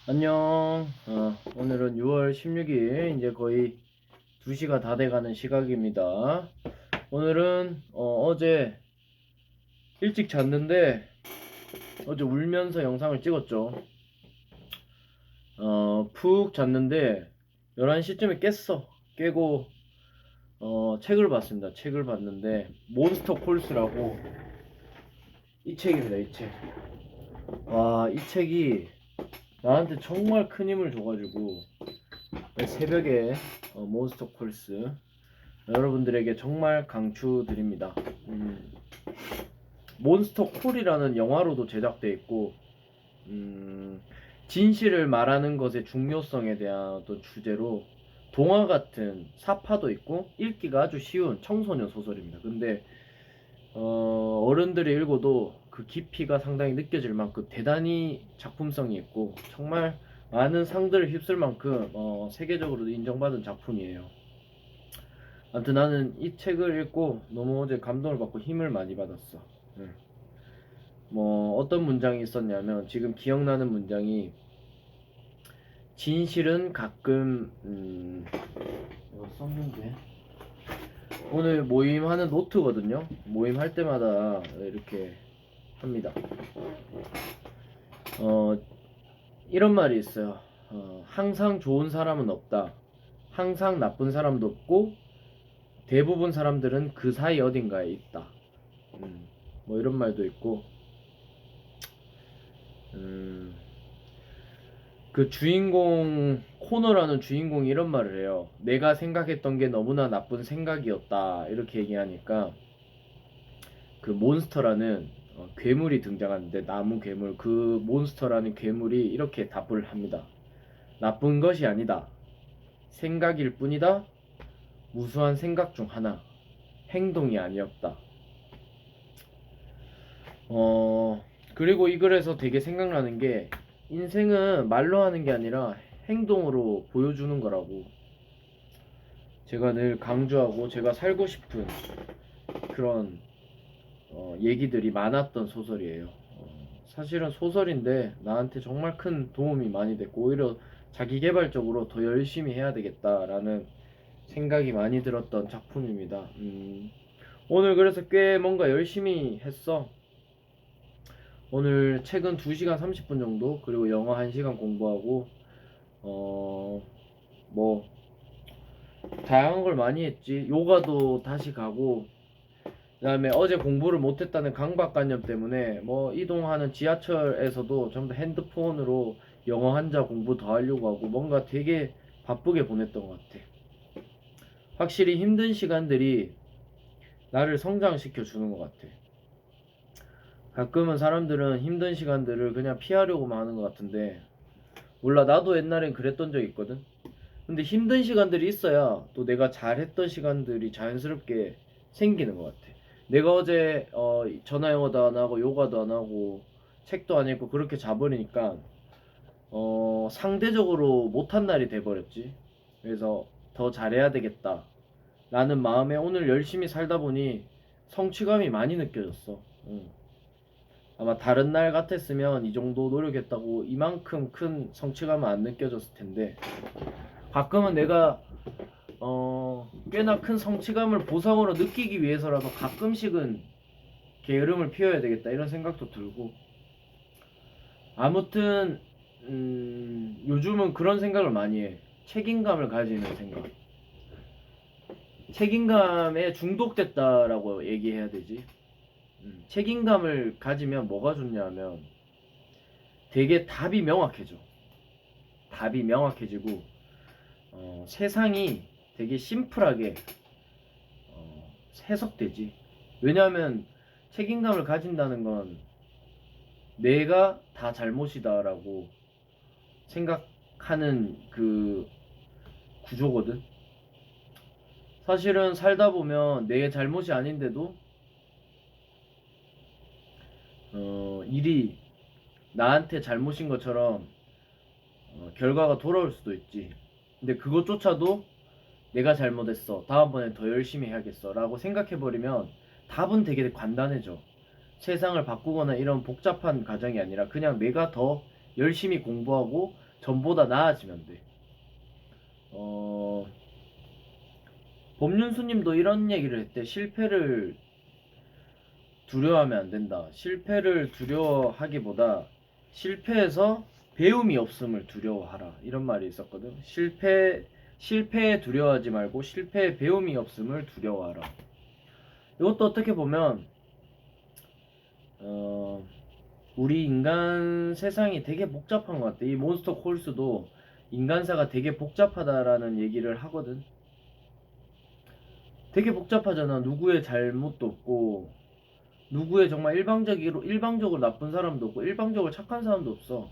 안녕. 오늘은 6월 16일, 이제 거의 2시가 다 돼가는 시각입니다. 오늘은 어제 일찍 잤는데 어제 울면서 영상을 찍었죠. 푹 잤는데 11시쯤에 깼어. 깨고 책을 봤습니다. 책을 봤는데 몬스터 콜스라고, 이 책입니다. 이 책. 와, 이 책이 나한테 정말 큰 힘을 줘가지고 새벽에 몬스터 콜스 여러분들에게 정말 강추드립니다. 몬스터 콜이라는 영화로도 제작되어 있고, 진실을 말하는 것의 중요성에 대한 어떤 주제로 동화 같은 사파도 있고, 읽기가 아주 쉬운 청소년 소설입니다. 근데 어른들이 읽어도 그 깊이가 상당히 느껴질 만큼 대단히 작품성이 있고, 정말 많은 상들을 휩쓸 만큼 세계적으로도 인정받은 작품이에요. 아무튼 나는 이 책을 읽고 너무 어제 감동을 받고 힘을 많이 받았어. 응. 뭐 어떤 문장이 있었냐면, 지금 기억나는 문장이, 진실은 가끔 이거 썼는데, 오늘 모임하는 노트거든요. 모임할 때마다 이렇게 합니다. 어 이런 말이 있어요. 항상 좋은 사람은 없다. 항상 나쁜 사람도 없고, 대부분 사람들은 그 사이 어딘가에 있다. 뭐 이런 말도 있고, 음, 그 주인공, 코너라는 주인공이 이런 말을 해요. 내가 생각했던 게 너무나 나쁜 생각이었다. 이렇게 얘기하니까 그 몬스터라는 괴물이 등장하는데, 나무 괴물, 그 몬스터라는 괴물이 이렇게 답을 합니다. 나쁜 것이 아니다. 생각일 뿐이다. 무수한 생각 중 하나. 행동이 아니었다. 그리고 이 글에서 되게 생각나는 게, 인생은 말로 하는 게 아니라 행동으로 보여주는 거라고 제가 늘 강조하고, 제가 살고 싶은 그런 얘기들이 많았던 소설이에요. 사실은 소설인데 나한테 정말 큰 도움이 많이 됐고, 오히려 자기계발적으로 더 열심히 해야 되겠다라는 생각이 많이 들었던 작품입니다. 오늘 그래서 꽤 뭔가 열심히 했어. 오늘 책은 2시간 30분 정도, 그리고 영어 1시간 공부하고, 뭐 다양한 걸 많이 했지. 요가도 다시 가고, 그 다음에 어제 공부를 못했다는 강박관념 때문에 뭐 이동하는 지하철에서도 전부 핸드폰으로 영어 한자 공부 더 하려고 하고, 뭔가 되게 바쁘게 보냈던 것 같아. 확실히 힘든 시간들이 나를 성장시켜 주는 것 같아. 가끔은 사람들은 힘든 시간들을 그냥 피하려고만 하는 것 같은데, 몰라, 나도 옛날엔 그랬던 적이 있거든. 근데 힘든 시간들이 있어야 또 내가 잘했던 시간들이 자연스럽게 생기는 것 같아. 내가 어제 전화 영어도 안 하고 요가도 안 하고 책도 안 읽고 그렇게 자버리니까 상대적으로 못한 날이 돼버렸지. 그래서 더 잘해야 되겠다 라는 마음에 오늘 열심히 살다 보니 성취감이 많이 느껴졌어. 응. 아마 다른 날 같았으면 이 정도 노력했다고 이만큼 큰 성취감은 안 느껴졌을 텐데, 가끔은 내가 꽤나 큰 성취감을 보상으로 느끼기 위해서라도 가끔씩은 게으름을 피워야 되겠다, 이런 생각도 들고. 아무튼 요즘은 그런 생각을 많이 해. 책임감을 가지는 생각. 책임감에 중독됐다라고 얘기해야 되지. 책임감을 가지면 뭐가 좋냐면 되게 답이 명확해져. 답이 명확해지고, 세상이 되게 심플하게 해석되지. 왜냐하면 책임감을 가진다는 건 내가 다 잘못이다라고 생각하는 그 구조거든. 사실은 살다 보면 내 잘못이 아닌데도 일이 나한테 잘못인 것처럼 결과가 돌아올 수도 있지. 근데 그것조차도 내가 잘못했어, 다음번엔 더 열심히 해야겠어 라고 생각해버리면 답은 되게 간단해져. 세상을 바꾸거나 이런 복잡한 과정이 아니라 그냥 내가 더 열심히 공부하고 전보다 나아지면 돼. 법륜스님도 이런 얘기를 했대. 실패를 두려워하면 안 된다. 실패를 두려워하기보다 실패에서 배움이 없음을 두려워하라. 이런 말이 있었거든. 실패에 두려워하지 말고 실패에 배움이 없음을 두려워하라. 이것도 어떻게 보면 우리 인간 세상이 되게 복잡한 것 같아. 이 몬스터 콜스도 인간사가 되게 복잡하다라는 얘기를 하거든. 되게 복잡하잖아. 누구의 잘못도 없고, 누구의 정말 일방적으로 나쁜 사람도 없고, 일방적으로 착한 사람도 없어.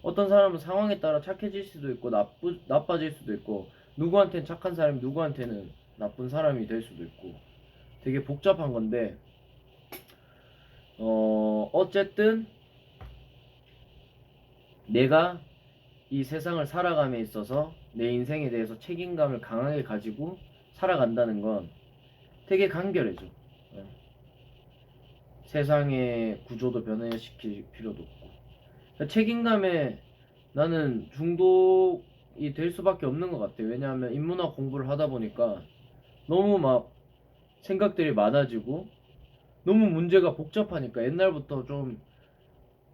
어떤 사람은 상황에 따라 착해질 수도 있고, 나빠질 수도 있고, 누구한테는 착한 사람이 누구한테는 나쁜 사람이 될 수도 있고, 되게 복잡한 건데, 어쨌든, 내가 이 세상을 살아감에 있어서 내 인생에 대해서 책임감을 강하게 가지고 살아간다는 건 되게 간결해져. 세상의 구조도 변화시킬 필요도 없고. 그러니까 책임감에 나는 중독이 될 수밖에 없는 것 같아. 왜냐하면 인문학 공부를 하다 보니까 너무 막 생각들이 많아지고 너무 문제가 복잡하니까 옛날부터 좀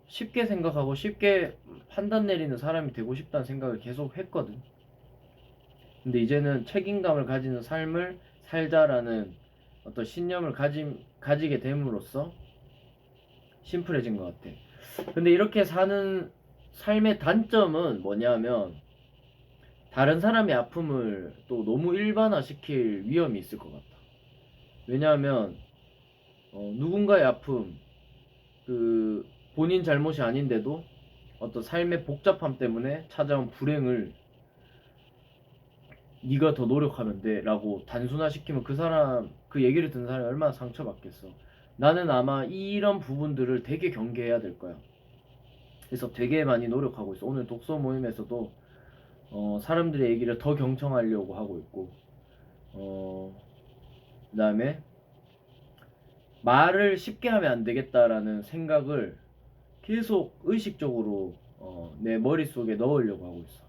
쉽게 생각하고 쉽게 판단 내리는 사람이 되고 싶다는 생각을 계속 했거든. 근데 이제는 책임감을 가지는 삶을 살자라는 어떤 신념을 가지게 됨으로써 심플해진 것 같아. 근데 이렇게 사는 삶의 단점은 뭐냐면 다른 사람의 아픔을 또 너무 일반화시킬 위험이 있을 것 같아. 왜냐하면 누군가의 아픔, 그 본인 잘못이 아닌데도 어떤 삶의 복잡함 때문에 찾아온 불행을 네가 더 노력하면 돼 라고 단순화시키면 그 얘기를 듣는 사람이 얼마나 상처받겠어. 나는 아마 이런 부분들을 되게 경계해야 될 거야. 그래서 되게 많이 노력하고 있어. 오늘 독서 모임에서도 사람들의 얘기를 더 경청하려고 하고 있고, 그 다음에 말을 쉽게 하면 안 되겠다라는 생각을 계속 의식적으로 내 머릿속에 넣으려고 하고 있어.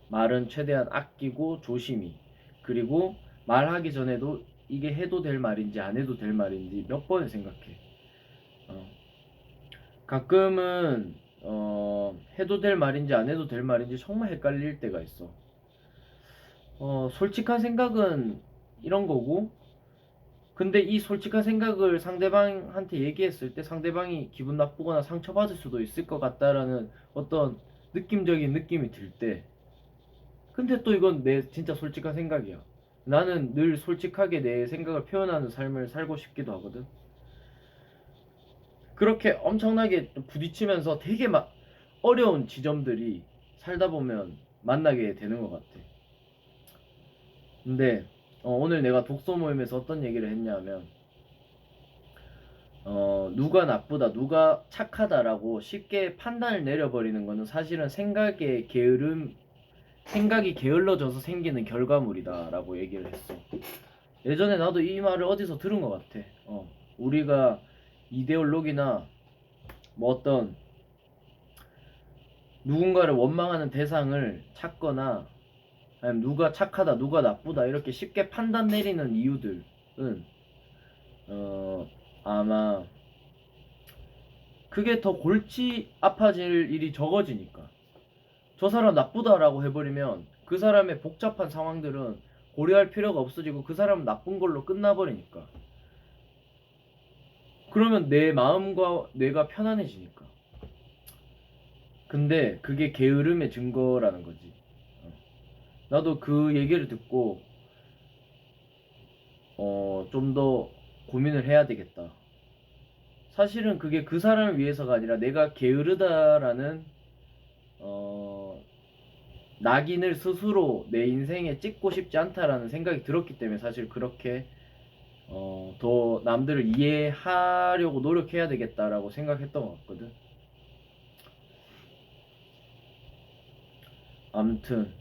말은 최대한 아끼고 조심히, 그리고 말하기 전에도 이게 해도 될 말인지 안 해도 될 말인지 몇 번을 생각해. 가끔은 해도 될 말인지 안 해도 될 말인지 정말 헷갈릴 때가 있어. 솔직한 생각은 이런 거고, 근데 이 솔직한 생각을 상대방한테 얘기했을 때 상대방이 기분 나쁘거나 상처받을 수도 있을 것 같다라는 어떤 느낌적인 느낌이 들 때, 근데 또 이건 내 진짜 솔직한 생각이야. 나는 늘 솔직하게 내 생각을 표현하는 삶을 살고 싶기도 하거든. 그렇게 엄청나게 부딪히면서 되게 막 어려운 지점들이 살다 보면 만나게 되는 것 같아. 근데 오늘 내가 독서 모임에서 어떤 얘기를 했냐면 누가 나쁘다, 누가 착하다라고 쉽게 판단을 내려버리는 거는 사실은 생각이 게을러져서 생기는 결과물이다라고 얘기를 했어. 예전에 나도 이 말을 어디서 들은 것 같아. 우리가 이데올로기나 뭐 어떤 누군가를 원망하는 대상을 찾거나 아니면 누가 착하다, 누가 나쁘다 이렇게 쉽게 판단 내리는 이유들은 아마 그게 더 골치 아파질 일이 적어지니까. 저 사람 나쁘다라고 해버리면 그 사람의 복잡한 상황들은 고려할 필요가 없어지고 그 사람은 나쁜 걸로 끝나버리니까. 그러면 내 마음과 뇌가 편안해지니까. 근데 그게 게으름의 증거라는 거지. 나도 그 얘기를 듣고 좀 더 고민을 해야 되겠다. 사실은 그게 그 사람을 위해서가 아니라 내가 게으르다라는 낙인을 스스로 내 인생에 찍고 싶지 않다라는 생각이 들었기 때문에 사실 그렇게 더 남들을 이해하려고 노력해야 되겠다라고 생각했던 것 같거든. 아무튼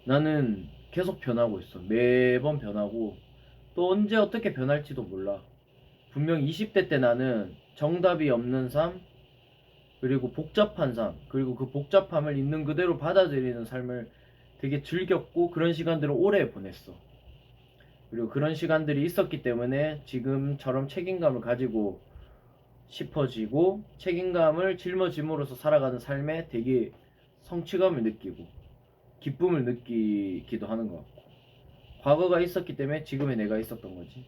나는 계속 변하고 있어. 매번 변하고 또 언제 어떻게 변할지도 몰라. 분명 20대 때 나는 정답이 없는 삶, 그리고 복잡한 삶, 그리고 그 복잡함을 있는 그대로 받아들이는 삶을 되게 즐겼고 그런 시간들을 오래 보냈어. 그리고 그런 시간들이 있었기 때문에 지금처럼 책임감을 가지고 싶어지고 책임감을 짊어짐으로써 살아가는 삶에 되게 성취감을 느끼고 기쁨을 느끼기도 하는 것 같고, 과거가 있었기 때문에 지금의 내가 있었던 거지.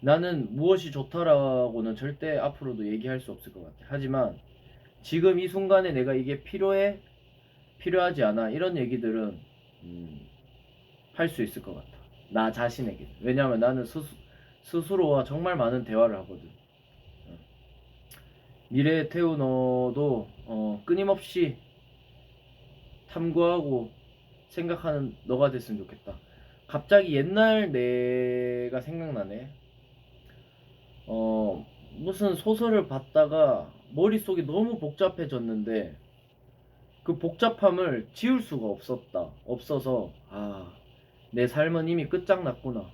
나는 무엇이 좋다라고는 절대 앞으로도 얘기할 수 없을 것 같아. 하지만 지금 이 순간에 내가 이게 필요해? 필요하지 않아? 이런 얘기들은 할 수 있을 것 같아. 나 자신에게. 왜냐하면 나는 스스로와 정말 많은 대화를 하거든. 미래의 태우 너도 끊임없이 탐구하고 생각하는 너가 됐으면 좋겠다. 갑자기 옛날 내가 생각나네. 무슨 소설을 봤다가 머릿속이 너무 복잡해졌는데 그 복잡함을 지울 수가 없어서 내 삶은 이미 끝장났구나.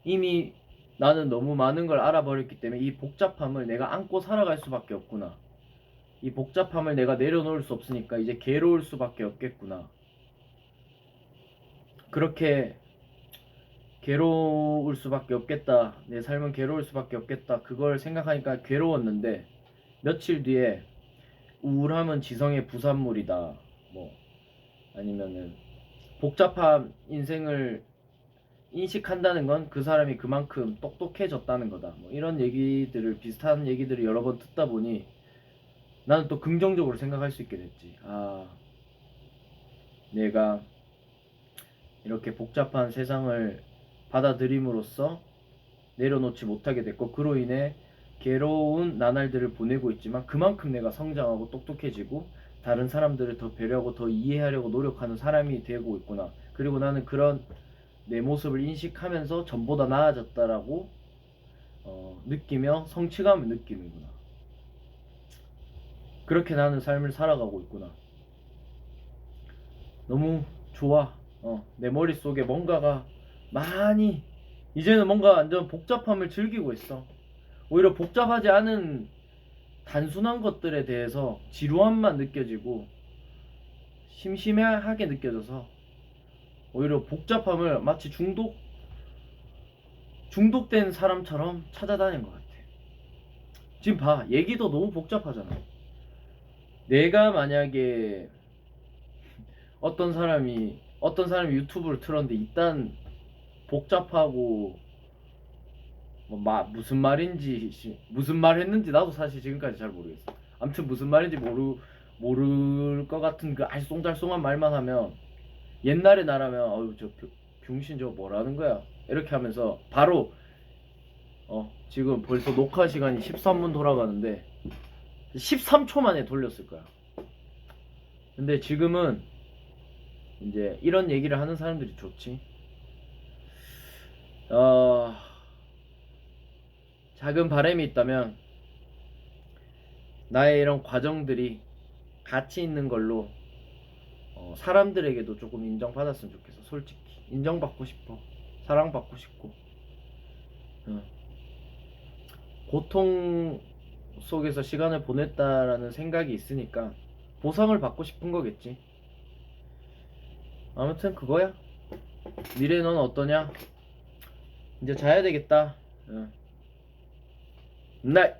이미 나는 너무 많은 걸 알아버렸기 때문에 이 복잡함을 내가 안고 살아갈 수밖에 없구나. 이 복잡함을 내가 내려놓을 수 없으니까 이제 괴로울 수밖에 없겠구나. 그렇게 괴로울 수밖에 없겠다. 내 삶은 괴로울 수밖에 없겠다. 그걸 생각하니까 괴로웠는데 며칠 뒤에 우울함은 지성의 부산물이다. 뭐 아니면은 복잡한 인생을 인식한다는 건 그 사람이 그만큼 똑똑해졌다는 거다. 뭐 이런 얘기들을 비슷한 얘기들을 여러 번 듣다 보니 나는 또 긍정적으로 생각할 수 있게 됐지. 내가 이렇게 복잡한 세상을 받아들임으로써 내려놓지 못하게 됐고 그로 인해 괴로운 나날들을 보내고 있지만 그만큼 내가 성장하고 똑똑해지고 다른 사람들을 더 배려하고 더 이해하려고 노력하는 사람이 되고 있구나. 그리고 나는 그런 내 모습을 인식하면서 전보다 나아졌다라고 느끼며 성취감을 느끼는구나. 그렇게 나는 삶을 살아가고 있구나. 너무 좋아. 내 머릿속에 뭔가가 많이 이제는 뭔가 완전 복잡함을 즐기고 있어. 오히려 복잡하지 않은 단순한 것들에 대해서 지루함만 느껴지고 심심하게 느껴져서 오히려 복잡함을 마치 중독된 사람처럼 찾아다니는 것 같아. 지금 봐, 얘기도 너무 복잡하잖아. 내가 만약에 어떤 사람이 유튜브를 틀었는데 일단 복잡하고 무슨 말인지 무슨 말 했는지 나도 사실 지금까지 잘 모르겠어. 아무튼 무슨 말인지 모를 것 같은 그 알쏭달쏭한 말만 하면 옛날에 나라면 어유 저 병신 저거 뭐라는 거야 이렇게 하면서 바로 지금 벌써 녹화 시간이 13분 돌아가는데 13초 만에 돌렸을 거야. 근데 지금은 이제 이런 얘기를 하는 사람들이 좋지. 작은 바람이 있다면 나의 이런 과정들이 가치 있는 걸로 사람들에게도 조금 인정받았으면 좋겠어. 솔직히 인정받고 싶어. 사랑받고 싶고 고통 속에서 시간을 보냈다라는 생각이 있으니까 보상을 받고 싶은 거겠지. 아무튼 그거야. 미래 넌 어떠냐? 이제 자야 되겠다. 네.